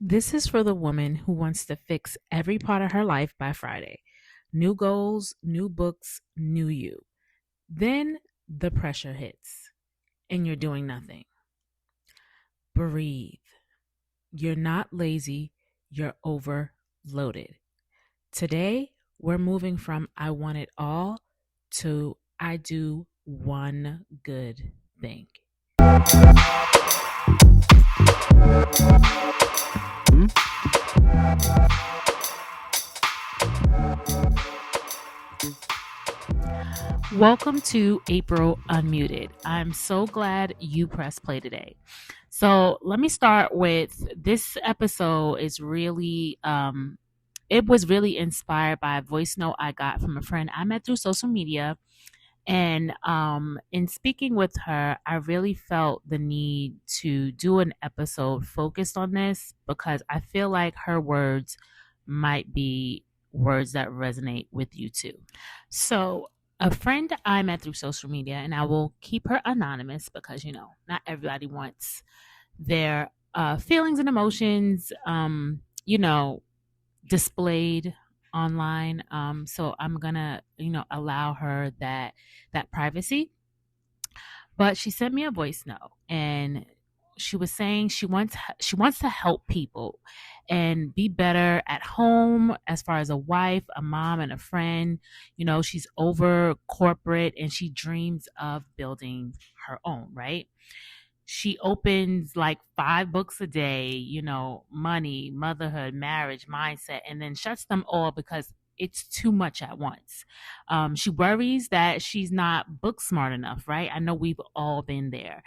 This is for the woman who wants to fix every part of her life by Friday. New goals, new books, new you. Then the pressure hits and you're doing nothing. Breathe. You're not lazy, you're overloaded. Today, we're moving from I want it all to I do one good thing. Welcome to April Unmuted. I'm so glad you pressed play today. So let me start with this episode is really it was really inspired by a voice note I got from a friend I met through social media. And in speaking with her, I really felt the need to do an episode focused on this because I feel like her words might be words that resonate with you too. So, a friend I met through social media, and I will keep her anonymous because, not everybody wants their feelings and emotions, displayed online. So I'm gonna, allow her that privacy. But she sent me a voice note, and she was saying she wants to help people and be better at home as far as a wife, a mom, and a friend. She's over corporate and she dreams of building her own, right? She opens like 5 books a day, money, motherhood, marriage, mindset, and then shuts them all because it's too much at once. She worries that she's not book smart enough, right? I know we've all been there.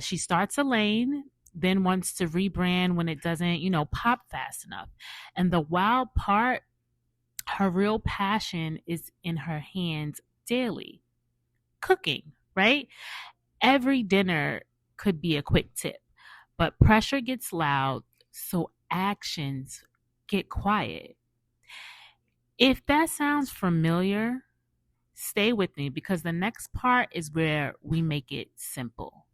She starts a lane, then wants to rebrand when it doesn't, pop fast enough. And the wild part, her real passion is in her hands daily cooking, right? Every dinner could be a quick tip, but pressure gets loud, so actions get quiet. If that sounds familiar, stay with me because the next part is where we make it simple.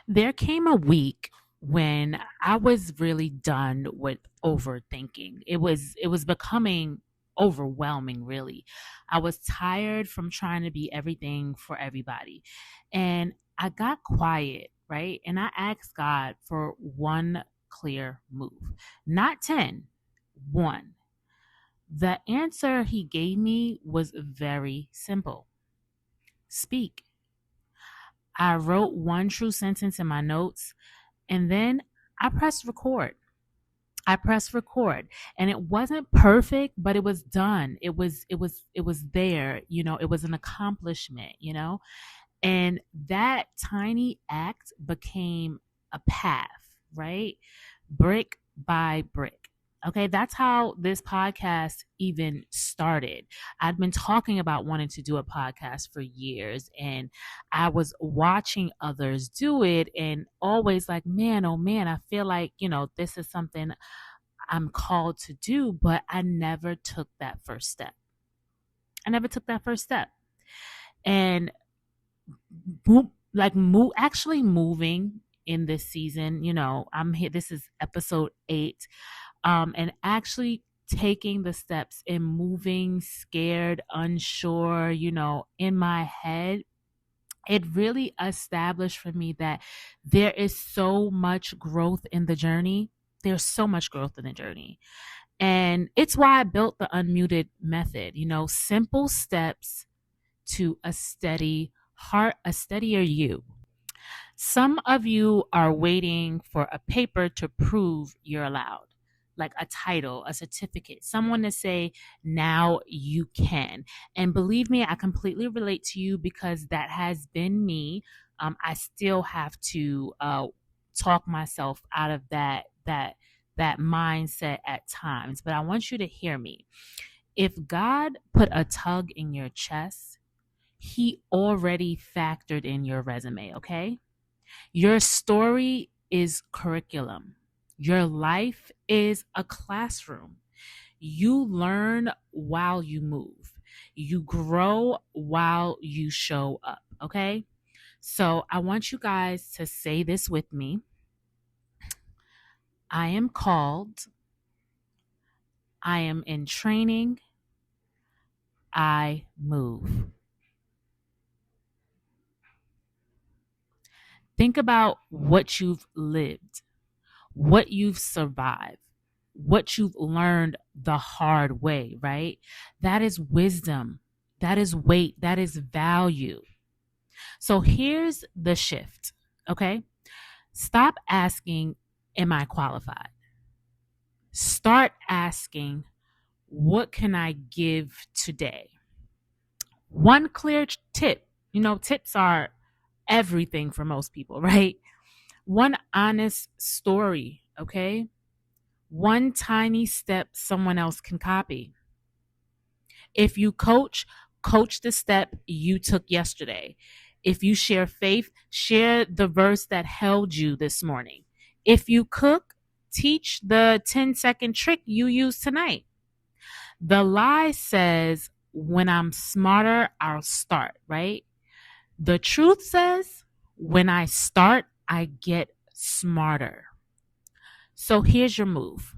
There came a week when I was really done with overthinking. It was becoming overwhelming, really. I was tired from trying to be everything for everybody. And I got quiet, right? And I asked God for one clear move. Not 10, one. The answer he gave me was very simple. Speak. I wrote one true sentence in my notes and then I pressed record. I pressed record and it wasn't perfect, but it was done. It was there, it was an accomplishment. And that tiny act became a path, right? Brick by brick. Okay, that's how this podcast even started. I'd been talking about wanting to do a podcast for years, and I was watching others do it, and always like, man, oh man, I feel like, this is something I'm called to do, but I never took that first step. I never took that first step. And actually moving in this season, I'm here. This is episode 8. And actually taking the steps and moving scared, unsure, in my head, it really established for me that there is so much growth in the journey. There's so much growth in the journey. And it's why I built the unmuted method, simple steps to a steady heart, a steadier you. Some of you are waiting for a paper to prove you're allowed, like a title, a certificate, someone to say, now you can. And believe me, I completely relate to you because that has been me. I still have to talk myself out of that mindset at times. But I want you to hear me. If God put a tug in your chest, he already factored in your resume, okay? Your story is curriculum. Your life is a classroom. You learn while you move. You grow while you show up, okay? So I want you guys to say this with me. I am called. I am in training. I move. Think about what you've lived, what you've survived, what you've learned the hard way, right? That is wisdom. That is weight. That is value. So here's the shift, okay? Stop asking, am I qualified? Start asking, what can I give today? One clear tip. Tips are everything for most people, right? One honest story, okay? One tiny step someone else can copy. If you coach, coach the step you took yesterday. If you share faith, share the verse that held you this morning. If you cook, teach the 10-second trick you used tonight. The lie says, when I'm smarter, I'll start, right? The truth says, when I start, I get smarter. So here's your move.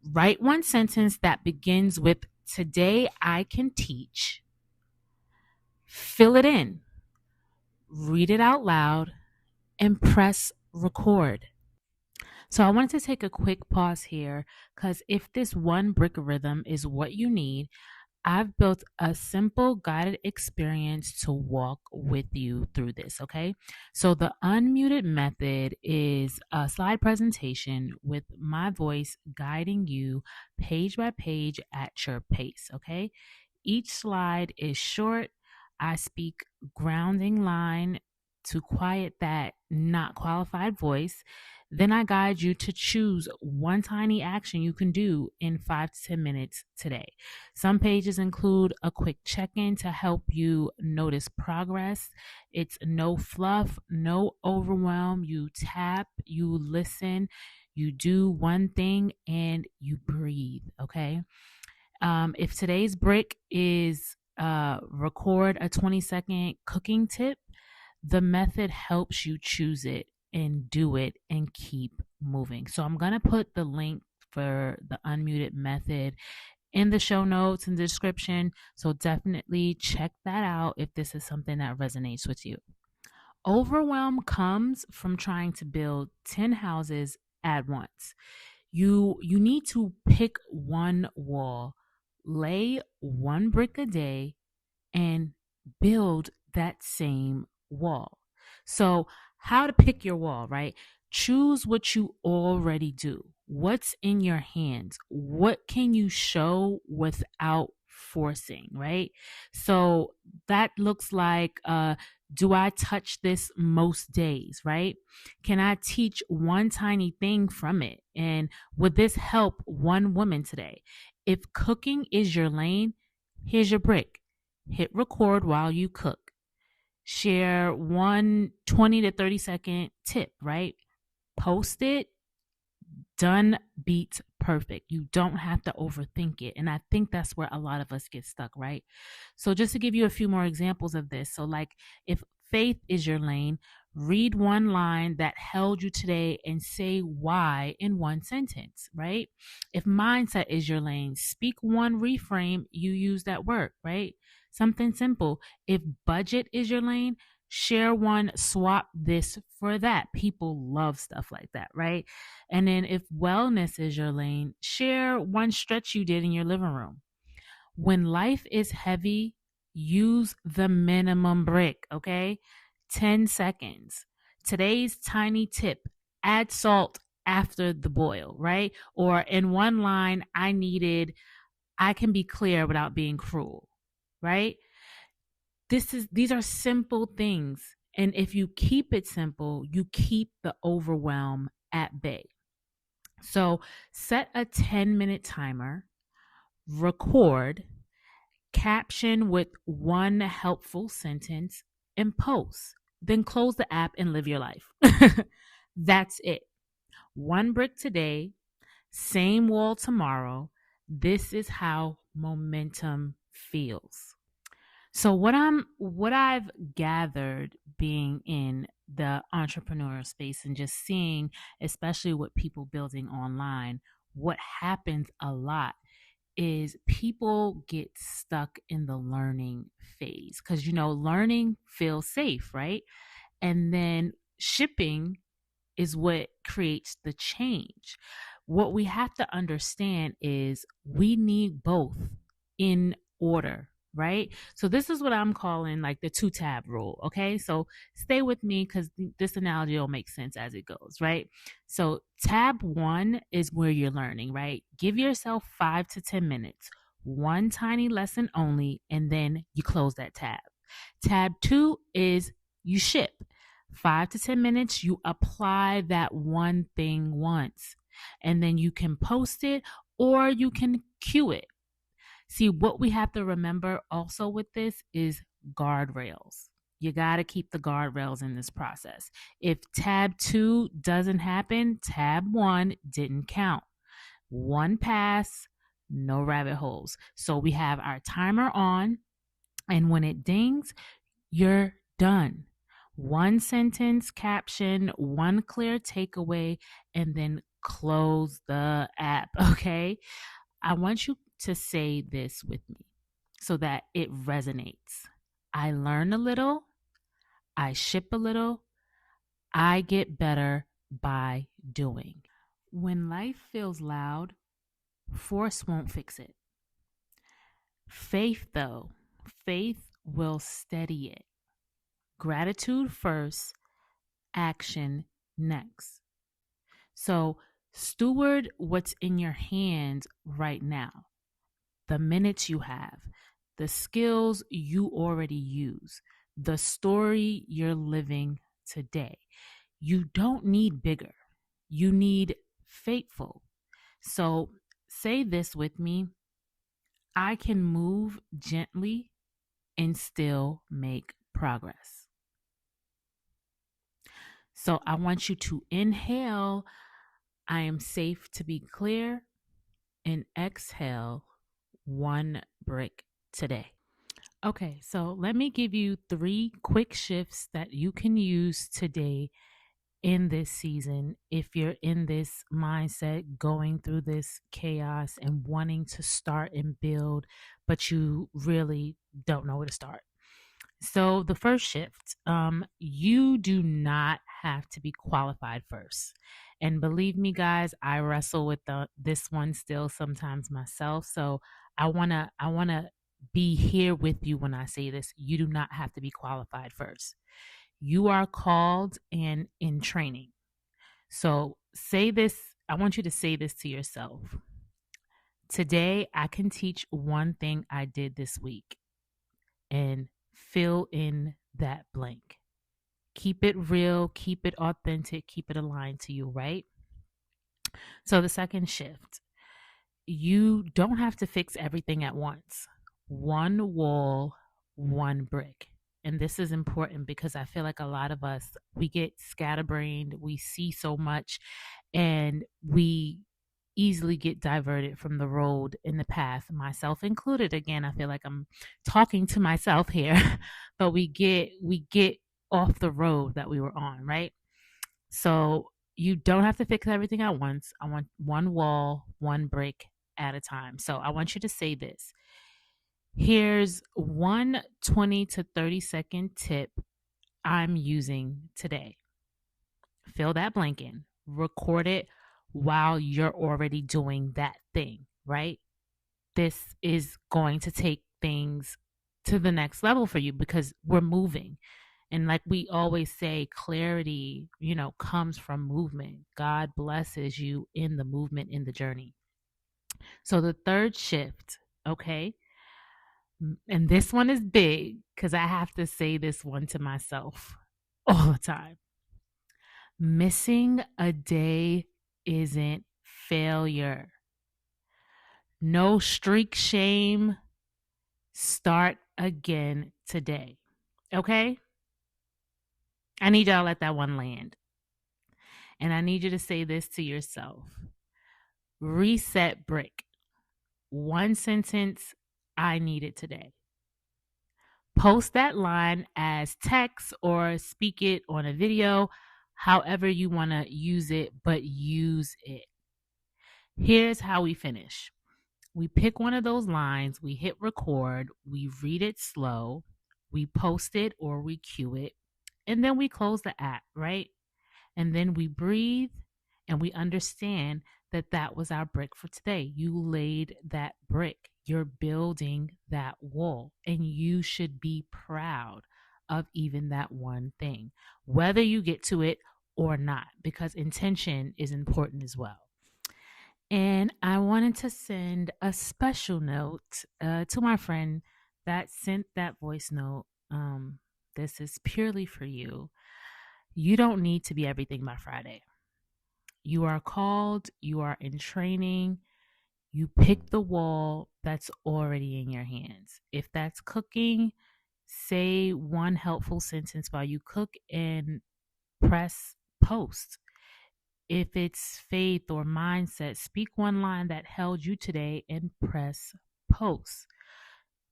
Write one sentence that begins with, today I can teach. Fill it in, read it out loud, and press record. So I wanted to take a quick pause here because if this one brick rhythm is what you need, I've built a simple guided experience to walk with you through this, okay? So the unmuted method is a slide presentation with my voice guiding you page by page at your pace, okay? Each slide is short. I speak grounding line to quiet that not qualified voice. Then I guide you to choose one tiny action you can do in 5 to 10 minutes today. Some pages include a quick check in to help you notice progress. It's no fluff, no overwhelm. You tap, you listen, you do one thing, and you breathe, okay? If today's brick is record a 20-second cooking tip, the method helps you choose it and do it and keep moving. So I'm going to put the link for the unmuted method in the show notes and description. So definitely check that out if this is something that resonates with you. Overwhelm comes from trying to build 10 houses at once. You need to pick one wall, lay one brick a day, and build that same wall. So, how to pick your wall, right? Choose what you already do. What's in your hands? What can you show without forcing, right? So, that looks like do I touch this most days, right? Can I teach one tiny thing from it? And would this help one woman today? If cooking is your lane, here's your brick. Hit record while you cook. Share one 20 to 30-second tip, right? Post it. Done beats perfect. You don't have to overthink it. And I think that's where a lot of us get stuck, right? So, just to give you a few more examples of this. So, like if faith is your lane, read one line that held you today and say why in one sentence, right? If mindset is your lane, speak one reframe you use at work, right? Something simple. If budget is your lane, share one swap this for that. People love stuff like that, right? And then if wellness is your lane, share one stretch you did in your living room. When life is heavy, use the minimum brick, okay? 10 seconds. Today's tiny tip, add salt after the boil, right? Or in one line, I can be clear without being cruel, right? These are simple things. And if you keep it simple, you keep the overwhelm at bay. So set a 10-minute timer, record, caption with one helpful sentence, and post. Then close the app and live your life. That's it. One brick today, same wall tomorrow. This is how momentum feels. So what I've gathered being in the entrepreneurial space and just seeing, especially with people building online, what happens a lot is people get stuck in the learning phase because, learning feels safe, right? And then shipping is what creates the change. What we have to understand is we need both in order, right? So this is what I'm calling like the two tab rule, okay? So stay with me cuz this analogy will make sense as it goes, right? So tab 1 is where you're learning, right? Give yourself 5 to 10 minutes, one tiny lesson only, and then you close that tab. Tab 2 is you ship. 5 to 10 minutes, you apply that one thing once, and then you can post it or you can queue it. See, what we have to remember also with this is guardrails. You got to keep the guardrails in this process. If tab 2 doesn't happen, tab 1 didn't count. One pass, no rabbit holes. So we have our timer on, and when it dings, you're done. One sentence caption, one clear takeaway, and then close the app. Okay. I want you to say this with me so that it resonates. I learn a little, I ship a little, I get better by doing. When life feels loud, force won't fix it. Faith, though, faith will steady it. Gratitude first, action next. So, steward what's in your hand right now, the minutes you have, the skills you already use, the story you're living today. You don't need bigger, you need faithful. So, say this with me: I can move gently and still make progress. So, I want you to inhale, I am safe to be clear, and exhale, one brick today. Okay, so let me give you 3 quick shifts that you can use today in this season if you're in this mindset, going through this chaos and wanting to start and build, but you really don't know where to start. So the first shift, you do not have to be qualified first. And believe me, guys, I wrestle with this one still sometimes myself. So I wanna be here with you when I say this. You do not have to be qualified first. You are called and in training. So say this. I want you to say this to yourself. Today, I can teach one thing I did this week and fill in that blank. Keep it real, keep it authentic, keep it aligned to you, right? So, the second shift, you don't have to fix everything at once. One wall, one brick. And this is important because I feel like a lot of us, we get scatterbrained, we see so much, and we easily get diverted from the road in the path, myself included. Again, I feel like I'm talking to myself here, but we get off the road that we were on, right? So you don't have to fix everything at once. I want one wall, one brick at a time. So I want you to say this. Here's one 20 to 30-second tip I'm using today. Fill that blank in. Record it while you're already doing that thing, right? This is going to take things to the next level for you because we're moving. And like we always say, clarity, comes from movement. God blesses you in the movement, in the journey. So the third shift, okay? And this one is big because I have to say this one to myself all the time. Missing a day isn't failure. No streak shame. Start again today. Okay? I need y'all to let that one land. And I need you to say this to yourself. Reset brick. One sentence, I need it today. Post that line as text or speak it on a video, however you want to use it, but use it. Here's how we finish. We pick one of those lines, we hit record, we read it slow, we post it or we cue it, and then we close the app, right? And then we breathe and we understand that that was our brick for today. You laid that brick, you're building that wall, and you should be proud of even that one thing, whether you get to it or not, because intention is important as well. And I wanted to send a special note to my friend that sent that voice note. This is purely for you. You don't need to be everything by Friday. You are called, you are in training, you pick the wall that's already in your hands. If that's cooking, say one helpful sentence while you cook and press post. If it's faith or mindset, speak one line that held you today and press post.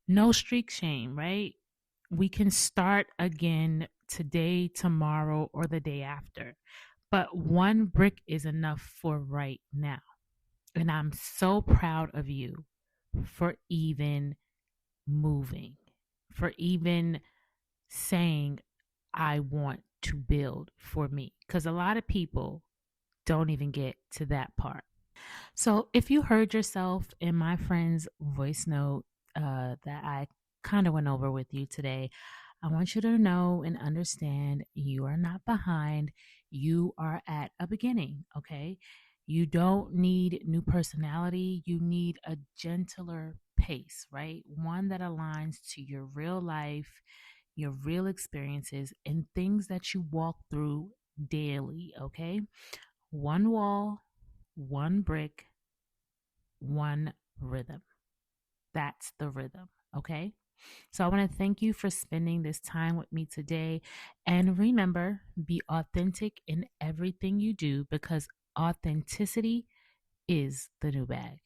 No streak shame, right? We can start again today, tomorrow, or the day after. But one brick is enough for right now. And I'm so proud of you for even moving, for even saying, I want to build for me. Because a lot of people don't even get to that part. So if you heard yourself in my friend's voice note that I kind of went over with you today, I want you to know and understand you are not behind. You are at a beginning, okay? You don't need new personality. You need a gentler pace, right? One that aligns to your real life, your real experiences, and things that you walk through daily, okay? One wall, one brick, one rhythm. That's the rhythm, okay? So I want to thank you for spending this time with me today. And remember, be authentic in everything you do because authenticity is the new bag.